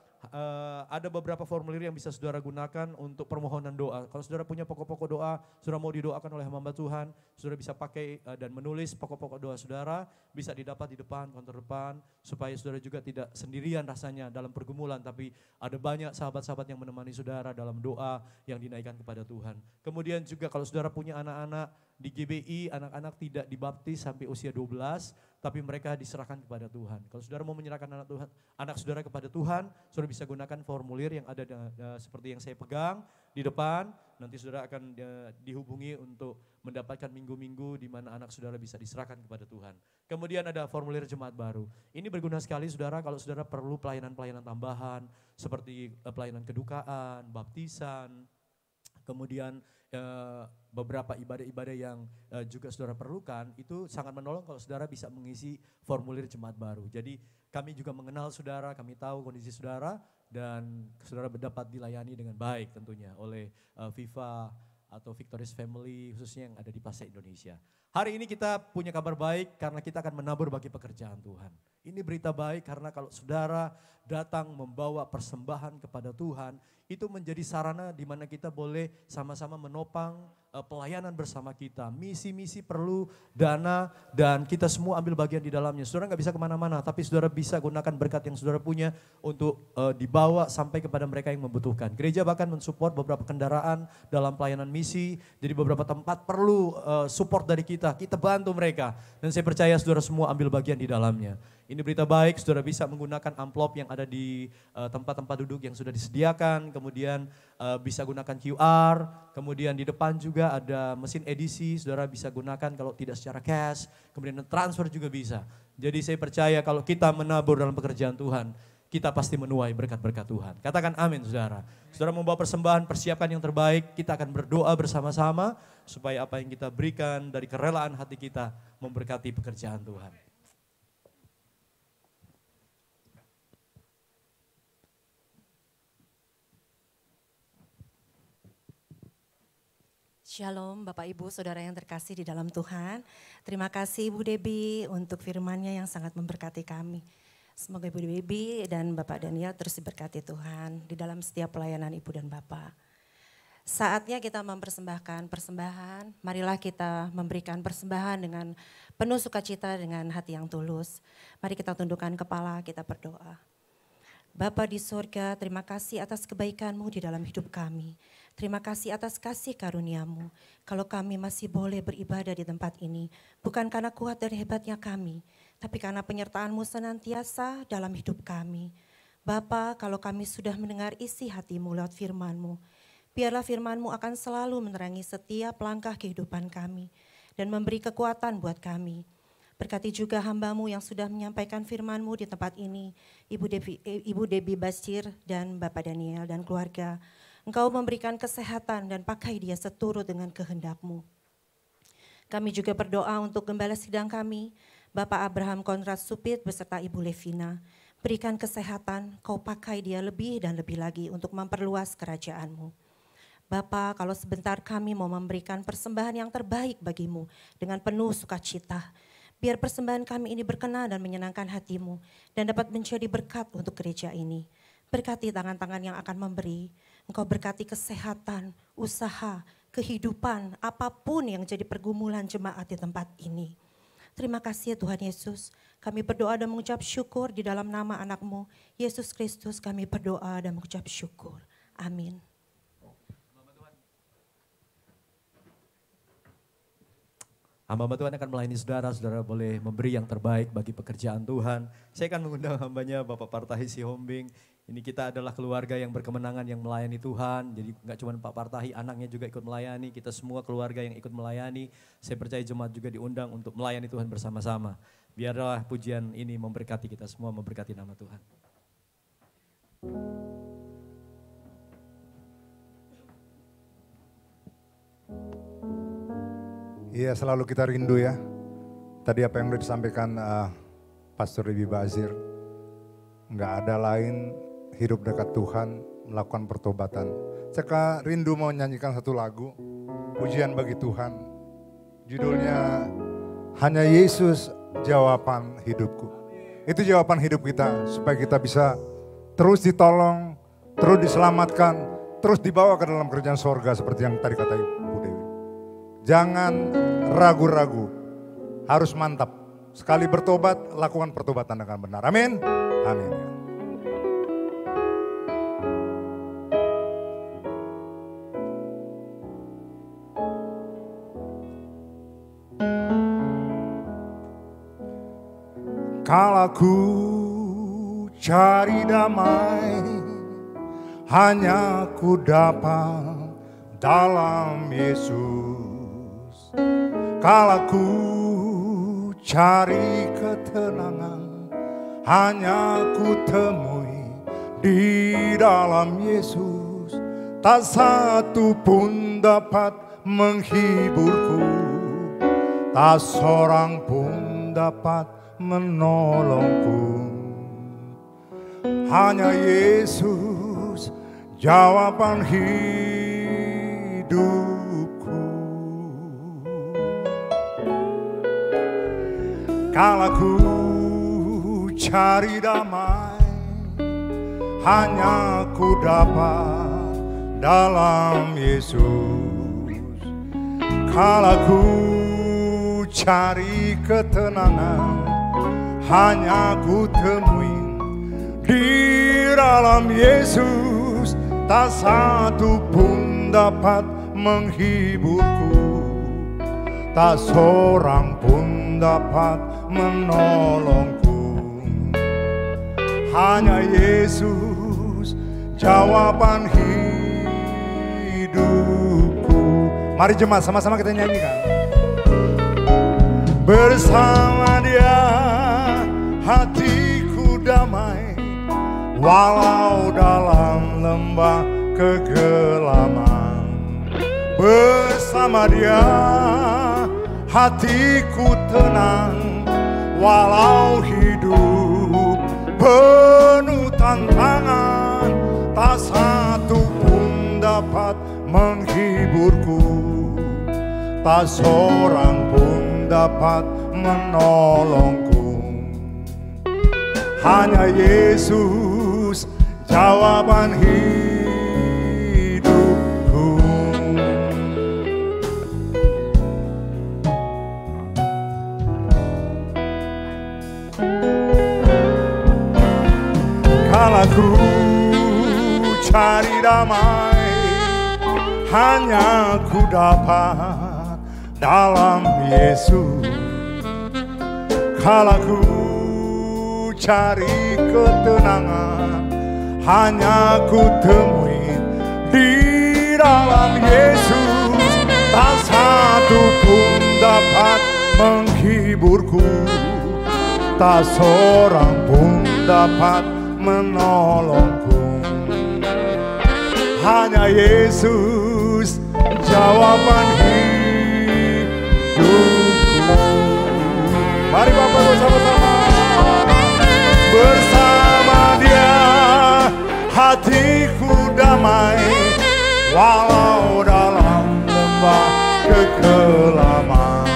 ada beberapa formulir yang bisa saudara gunakan untuk permohonan doa. Kalau saudara punya pokok-pokok doa, saudara mau didoakan oleh hamba Tuhan, saudara bisa pakai dan menulis pokok-pokok doa saudara, bisa didapat di depan, kantor depan, supaya saudara juga tidak sendirian rasanya dalam pergumulan, tapi ada banyak sahabat-sahabat yang menemani saudara dalam doa yang dinaikkan kepada Tuhan. Kemudian juga kalau saudara punya anak-anak di GBI, anak-anak tidak dibaptis sampai usia 12, tapi mereka diserahkan kepada Tuhan. Kalau saudara mau menyerahkan anak saudara kepada Tuhan, saudara bisa gunakan formulir yang ada seperti yang saya pegang di depan. Nanti saudara akan dihubungi untuk mendapatkan minggu-minggu di mana anak saudara bisa diserahkan kepada Tuhan. Kemudian ada formulir jemaat baru. Ini berguna sekali saudara kalau saudara perlu pelayanan-pelayanan tambahan seperti pelayanan kedukaan, baptisan, kemudian beberapa ibadah-ibadah yang juga saudara perlukan, itu sangat menolong kalau saudara bisa mengisi formulir jemaat baru. Jadi kami juga mengenal saudara, kami tahu kondisi saudara, dan saudara dapat dilayani dengan baik tentunya oleh Viva atau Victorious Family khususnya yang ada di Pasai Indonesia. Hari ini kita punya kabar baik karena kita akan menabur bagi pekerjaan Tuhan. Ini berita baik karena kalau saudara datang membawa persembahan kepada Tuhan, itu menjadi sarana di mana kita boleh sama-sama menopang pelayanan bersama kita. Misi-misi perlu dana dan kita semua ambil bagian di dalamnya. Saudara nggak bisa kemana-mana, tapi saudara bisa gunakan berkat yang saudara punya untuk dibawa sampai kepada mereka yang membutuhkan. Gereja bahkan mensupport beberapa kendaraan dalam pelayanan misi, jadi beberapa tempat perlu support dari kita bantu mereka. Dan saya percaya saudara semua ambil bagian di dalamnya. Ini berita baik, saudara bisa menggunakan amplop yang ada di tempat-tempat duduk yang sudah disediakan, kemudian bisa gunakan QR, kemudian di depan juga ada mesin edisi, saudara bisa gunakan kalau tidak secara cash, kemudian transfer juga bisa. Jadi saya percaya kalau kita menabur dalam pekerjaan Tuhan, kita pasti menuai berkat-berkat Tuhan. Katakan amin saudara. Saudara membawa persembahan, persiapkan yang terbaik, kita akan berdoa bersama-sama supaya apa yang kita berikan dari kerelaan hati kita memberkati pekerjaan Tuhan. Shalom Bapak Ibu Saudara yang terkasih di dalam Tuhan. Terima kasih Ibu Debbie untuk firman-Nya yang sangat memberkati kami. Semoga Ibu Debbie dan Bapak Daniel terus diberkati Tuhan di dalam setiap pelayanan Ibu dan Bapak. Saatnya kita mempersembahkan persembahan, marilah kita memberikan persembahan dengan penuh sukacita dengan hati yang tulus. Mari kita tundukkan kepala, kita berdoa. Bapa di sorga, terima kasih atas kebaikan-Mu di dalam hidup kami. Terima kasih atas kasih karunia-Mu. Kalau kami masih boleh beribadah di tempat ini, bukan karena kuat dan hebatnya kami, tapi karena penyertaan-Mu senantiasa dalam hidup kami. Bapa, kalau kami sudah mendengar isi hati-Mu lewat firman-Mu, biarlah firman-Mu akan selalu menerangi setiap langkah kehidupan kami dan memberi kekuatan buat kami. Berkati juga hamba-Mu yang sudah menyampaikan firman-Mu di tempat ini, Ibu Debbie Basir dan Bapak Daniel dan keluarga. Engkau memberikan kesehatan dan pakai dia seturut dengan kehendak-Mu. Kami juga berdoa untuk gembala sidang kami, Bapak Abraham Konrad Supit beserta Ibu Levina. Berikan kesehatan, Kau pakai dia lebih dan lebih lagi untuk memperluas kerajaan-Mu. Bapa, kalau sebentar kami mau memberikan persembahan yang terbaik bagi-Mu dengan penuh sukacita. Biar persembahan kami ini berkenan dan menyenangkan hati-Mu dan dapat menjadi berkat untuk gereja ini. Berkati tangan-tangan yang akan memberi. Engkau berkati kesehatan, usaha, kehidupan, apapun yang jadi pergumulan jemaat di tempat ini. Terima kasih ya Tuhan Yesus. Kami berdoa dan mengucap syukur di dalam nama anak-Mu, Yesus Kristus. Kami berdoa dan mengucap syukur. Amin. Hamba Tuhan akan melayani saudara, saudara boleh memberi yang terbaik bagi pekerjaan Tuhan. Saya akan mengundang hambanya Bapak Partahi Sihombing. Ini kita adalah keluarga yang berkemenangan yang melayani Tuhan. Jadi enggak cuma Pak Partahi, anaknya juga ikut melayani. Kita semua keluarga yang ikut melayani. Saya percaya jemaat juga diundang untuk melayani Tuhan bersama-sama. Biarlah pujian ini memberkati kita semua, memberkati nama Tuhan. Iya, selalu kita rindu ya. Tadi apa yang sudah disampaikan Pastor Debbie Basir. Enggak ada lain hidup dekat Tuhan, melakukan pertobatan. Saya rindu mau nyanyikan satu lagu, pujian bagi Tuhan. Judulnya, Hanya Yesus Jawaban Hidupku. Itu jawaban hidup kita, supaya kita bisa terus ditolong, terus diselamatkan, terus dibawa ke dalam kerajaan sorga seperti yang tadi kata Ibu Dewi. Jangan ragu-ragu, harus mantap. Sekali bertobat, lakukan pertobatan dengan benar. Amin. Amin. Kalau ku cari damai, hanya ku dapat dalam Yesus. Kalau ku cari ketenangan, hanya ku temui di dalam Yesus. Tak satu pun dapat menghiburku, tak seorang pun dapat menolongku. Hanya Yesus jawaban hidupku. Kala ku cari damai, hanya ku dapat dalam Yesus. Kala ku cari ketenangan, hanya ku temui di dalam Yesus. Tak satu pun dapat menghiburku, tak seorang pun dapat menolongku. Hanya Yesus jawaban hidupku. Mari jemaat sama-sama kita nyanyikan. Bersama Dia hatiku damai, walau dalam lembah kegelapan. Bersama Dia hatiku tenang, walau hidup penuh tantangan. Tak satu pun dapat menghiburku, tak seorang pun dapat menolongku. Hanya Yesus jawaban hidupku. Kala ku cari damai, hanya ku dapat dalam Yesus. Kala ku cari ketenangan, hanya ku temui di dalam Yesus. Tak satu pun dapat menghiburku, tak seorang pun dapat menolongku. Hanya Yesus jawaban hidupku. Mari Bapak bersama-sama. Bersama Dia hatiku damai, walau dalam lembah kekelaman.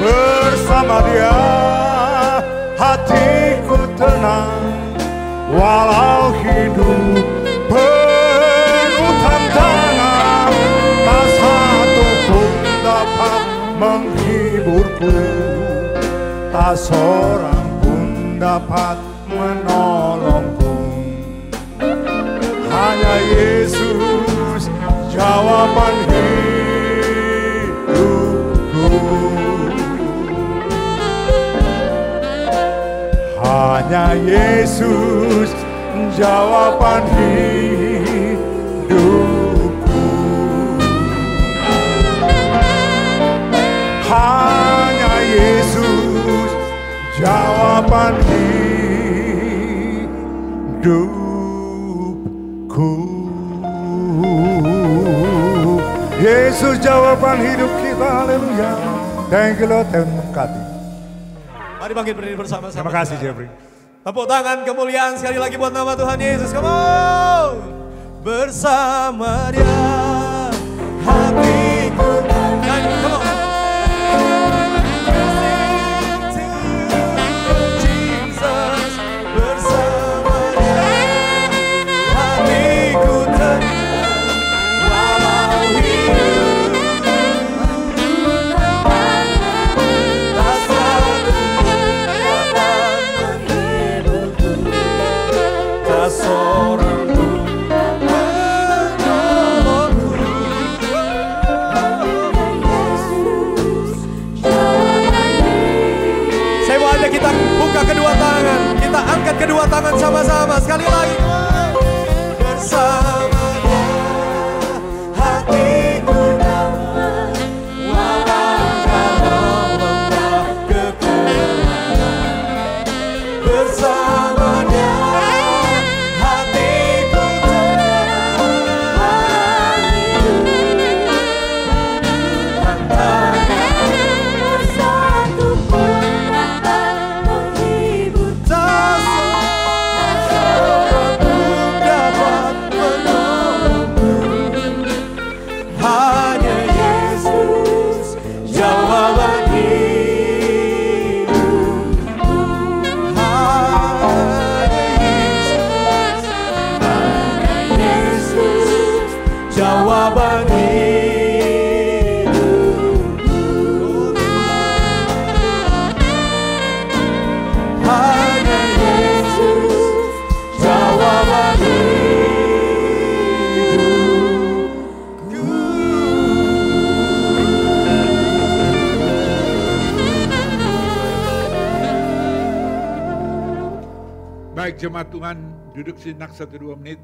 Bersama Dia hatiku tenang, walau hidup penuh tantangan. Tak satu pun dapat menghiburku, tak seorang dapat menolongku. Hanya Yesus jawaban hidupku. Hanya Yesus jawaban hidupku. Hanya Yesus jawaban hidupku. Yesus jawaban hidup kita, haleluya. Thank you Lord, Tuhan memberkati. Mari bangkit berdiri bersama-sama. Terima kasih Jeffrey. Tepuk tangan kemuliaan sekali lagi buat nama Tuhan Yesus. Come on. Bersama Dia hatiku nyanyi, come on. Kita buka kedua tangan, kita angkat kedua tangan sama-sama sekali lagi. Bersama Dia hatiku damai, walau dalam lembah kegelapan. Bersama Dia hatiku tenang, Baik jemaat Tuhan, duduk sejenak 1-2 menit.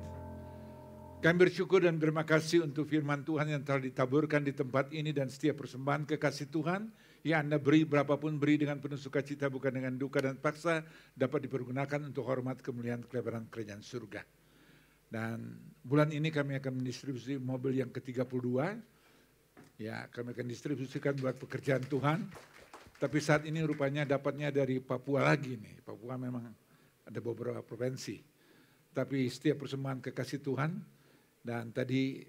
Kami bersyukur dan terima kasih untuk firman Tuhan yang telah ditaburkan di tempat ini dan setiap persembahan kekasih Tuhan yang Anda beri, berapapun beri dengan penuh sukacita, bukan dengan duka dan paksa, dapat dipergunakan untuk hormat kemuliaan kelebaran kerajaan surga. Dan bulan ini kami akan mendistribusi mobil yang ke-32. Ya, kami akan distribusikan buat pekerjaan Tuhan. Tapi saat ini rupanya dapatnya dari Papua lagi nih. Papua memang ada beberapa provinsi. Tapi setiap persembahan kekasih Tuhan, dan tadi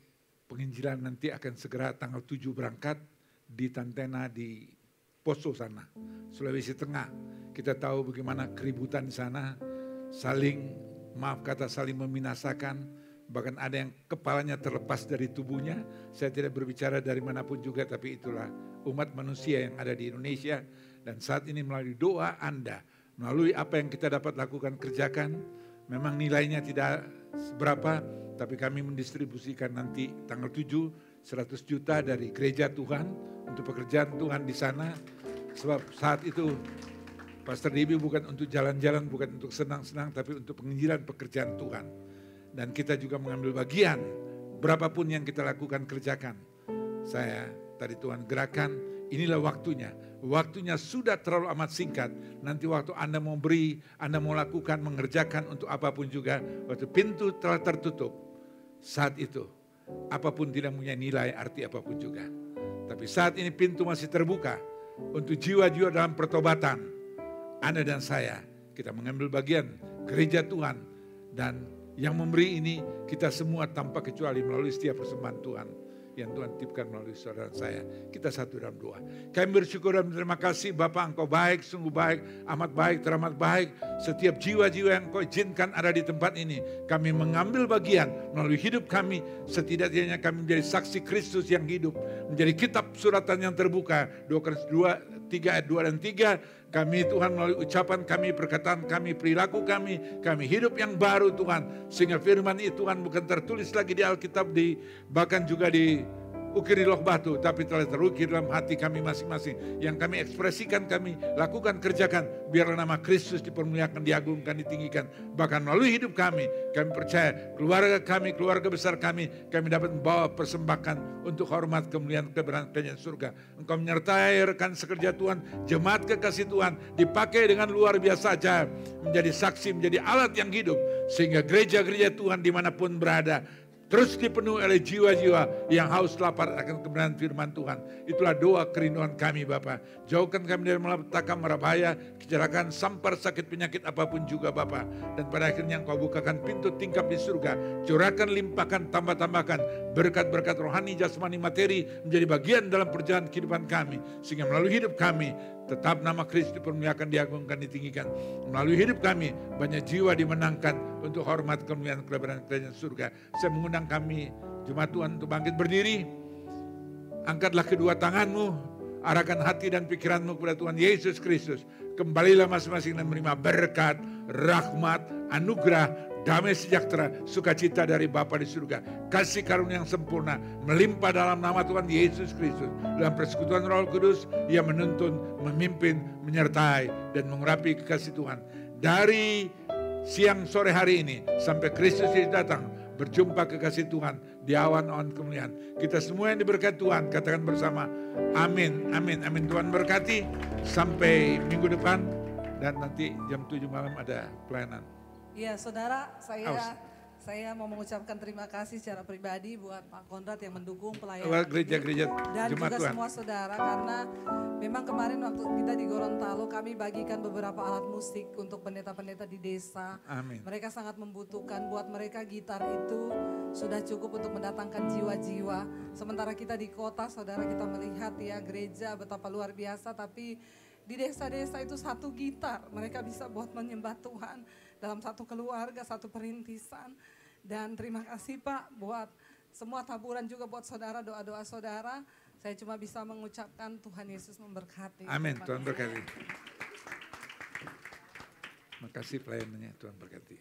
penginjilan nanti akan segera tanggal 7 berangkat di Tantena di Poso sana, Sulawesi Tengah. Kita tahu bagaimana keributan di sana, saling membinasakan, bahkan ada yang kepalanya terlepas dari tubuhnya. Saya tidak berbicara dari manapun juga, tapi itulah umat manusia yang ada di Indonesia. Dan saat ini melalui doa Anda, melalui apa yang kita dapat lakukan, kerjakan, memang nilainya tidak seberapa, tapi kami mendistribusikan nanti tanggal 7, 100 juta dari gereja Tuhan untuk pekerjaan Tuhan di sana. Sebab saat itu Pastor Debbie bukan untuk jalan-jalan, bukan untuk senang-senang, tapi untuk penginjilan pekerjaan Tuhan. Dan kita juga mengambil bagian, berapapun yang kita lakukan, kerjakan. Saya, tadi Tuhan gerakan, inilah waktunya. Waktunya sudah terlalu amat singkat. Nanti waktu Anda mau beri, Anda mau lakukan, mengerjakan untuk apapun juga. Waktu pintu telah tertutup, saat itu apapun tidak punya nilai arti apapun juga. Tapi saat ini pintu masih terbuka untuk jiwa-jiwa dalam pertobatan. Anda dan saya, kita mengambil bagian gereja Tuhan. Dan yang memberi ini kita semua tanpa kecuali melalui setiap persembahan Tuhan yang Tuhan titipkan melalui saudara saya. Kita satu dalam doa. Kami bersyukur dan terima kasih Bapa, Engkau baik, sungguh baik, amat baik, teramat baik. Setiap jiwa-jiwa yang Engkau izinkan ada di tempat ini, kami mengambil bagian melalui hidup kami. Setidaknya kami menjadi saksi Kristus yang hidup, menjadi kitab suratan yang terbuka. 2 Korintus 3 ayat 2 dan 3. Kami Tuhan melalui ucapan kami, perkataan kami, perilaku kami hidup yang baru Tuhan. Sehingga firman itu Tuhan bukan tertulis lagi di Alkitab, bahkan juga di ukir di loh batu, tapi telah terukir dalam hati kami masing-masing. Yang kami ekspresikan, kami lakukan, kerjakan. Biarlah nama Kristus dipermuliakan, diagungkan, ditinggikan. Bahkan melalui hidup kami percaya keluarga kami, keluarga besar kami dapat membawa persembahan untuk hormat kemuliaan keberkatan surga. Engkau menyertai rekan sekerja Tuhan, jemaat kekasih Tuhan, dipakai dengan luar biasa aja, menjadi saksi, menjadi alat yang hidup. Sehingga gereja-gereja Tuhan dimanapun berada, terus dipenuhi oleh jiwa-jiwa yang haus lapar akan kebenaran firman Tuhan. Itulah doa kerinduan kami Bapa. Jauhkan kami dari malapetaka, mara bahaya, kecelakaan, sampar, sakit, penyakit apapun juga Bapa. Dan pada akhirnya Engkau bukakan pintu tingkap di surga. Curahkan, limpahkan, tambah-tambahkan berkat-berkat rohani, jasmani, materi menjadi bagian dalam perjalanan kehidupan kami. Sehingga melalui hidup kami tetap nama Kristus dipermuliakan, diagungkan, ditinggikan. Melalui hidup kami banyak jiwa dimenangkan untuk hormat kemuliaan kelebaran kerajaan surga. Saya mengundang kami jemaat Tuhan untuk bangkit berdiri. Angkatlah kedua tanganmu, arahkan hati dan pikiranmu kepada Tuhan Yesus Kristus. Kembalilah masing-masing dan menerima berkat, rahmat, anugerah, damai sejahtera, sukacita dari Bapa di surga. Kasih karunia yang sempurna melimpah dalam nama Tuhan Yesus Kristus. Dalam persekutuan Roh Kudus, Ia menuntun, memimpin, menyertai, dan mengurapi kekasih Tuhan. Dari siang sore hari ini sampai Kristus datang, berjumpa kekasih Tuhan di awan-awan kemuliaan. Kita semua yang diberkati Tuhan, katakan bersama, amin, amin, amin. Tuhan berkati, sampai minggu depan, dan nanti jam 7 malam ada pelayanan. Ya saudara, saya mau mengucapkan terima kasih secara pribadi buat Pak Konrad yang mendukung pelayanan gereja-gereja dan juga Tuhan. semua saudara, karena memang kemarin waktu kita di Gorontalo kami bagikan beberapa alat musik untuk pendeta-pendeta di desa. Amin. Mereka sangat membutuhkan, buat mereka gitar itu sudah cukup untuk mendatangkan jiwa-jiwa. Sementara kita di kota, saudara, kita melihat ya gereja betapa luar biasa, tapi di desa-desa itu satu gitar mereka bisa buat menyembah Tuhan dalam satu keluarga, satu perintisan. Dan terima kasih Pak buat semua taburan, juga buat saudara, doa-doa saudara. Saya cuma bisa mengucapkan Tuhan Yesus memberkati. Amin, Tuhan berkati. Terima kasih pelayanannya, Tuhan berkati.